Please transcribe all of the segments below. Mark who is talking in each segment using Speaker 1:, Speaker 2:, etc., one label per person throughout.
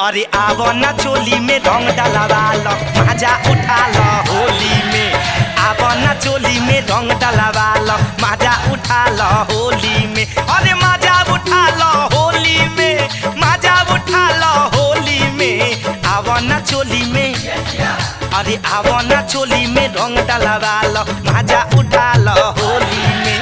Speaker 1: अरे आवो ना चोली में रंग डलवा लो, मजा उठा लो होली में। आवो ना चोली में रंग डलवा लो, मजा उठा लो होली में। अरे मजा उठा लो होली में, मजा उठा लो होली में। आवो ना चोली में, अरे आवो ना चोली में रंग डलवा लो, मजा उठा लो होली में।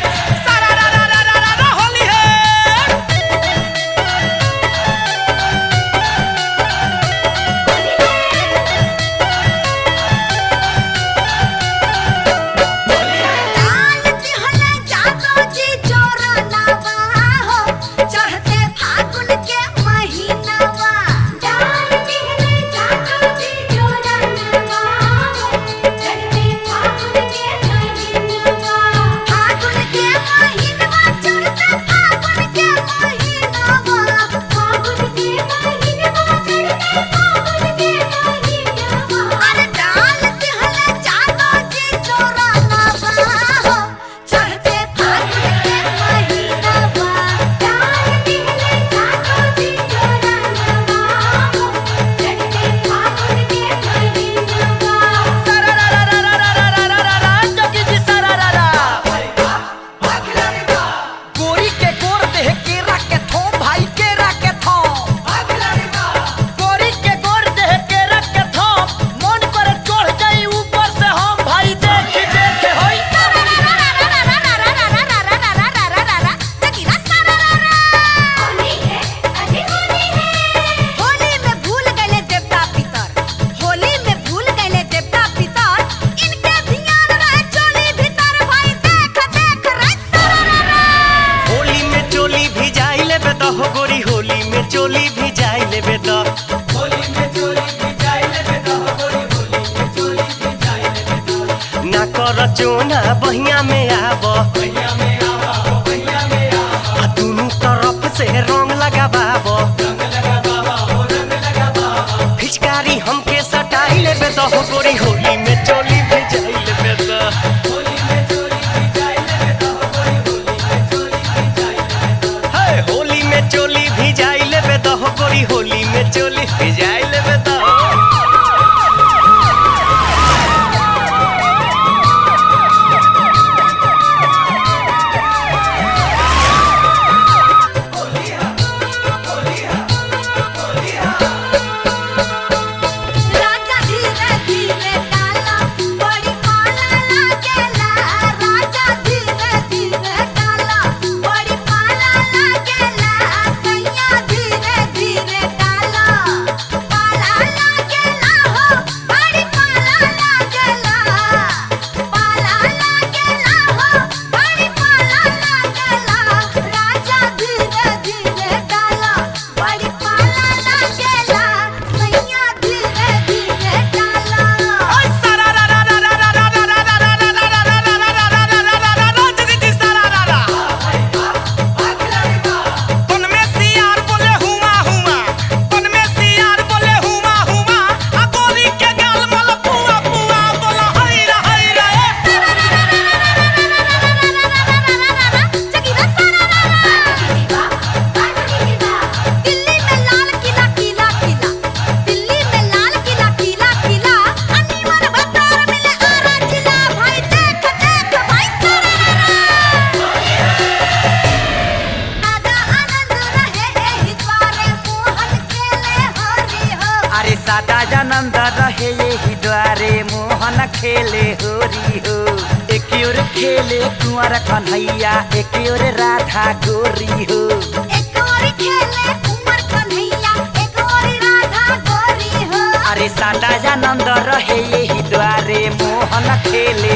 Speaker 1: गोरी होली में चोली भी जाई लेबे तो, होली में चोली भी जाई लेबे तो, गोरी होली में चोली भी जाई लेबे तो। ना कर चोना बहिया में आबो, बहिया में आबो, बहिया में आबो। आ दोनों तरफ से रंग लगाबाबो, रंग लगाबाबो, रंग लगाबाबो। फिचकारी हमके सटाई लेबे तो, गोरी होली में चोली भी जाई लेबे तो, होली में चोली भी जाई लेबे तो, गोरी होली में चोली भी जाई लेबे तो। हे होली में चोली भी जाई लेबे तो, गोरी होली में चोली भी जाई लेबे तो। सादा आनंद रहे यही द्वारे मोहन खेले होरी हो। एक ओर खेले कुंवर कन्हैया, एक ओर राधा गोरी हो।
Speaker 2: एक ओर खेले कुंवर कन्हैया, एक ओर राधा गोरी हो।
Speaker 1: अरे सादा आनंद रहे यही द्वारे मोहन खेले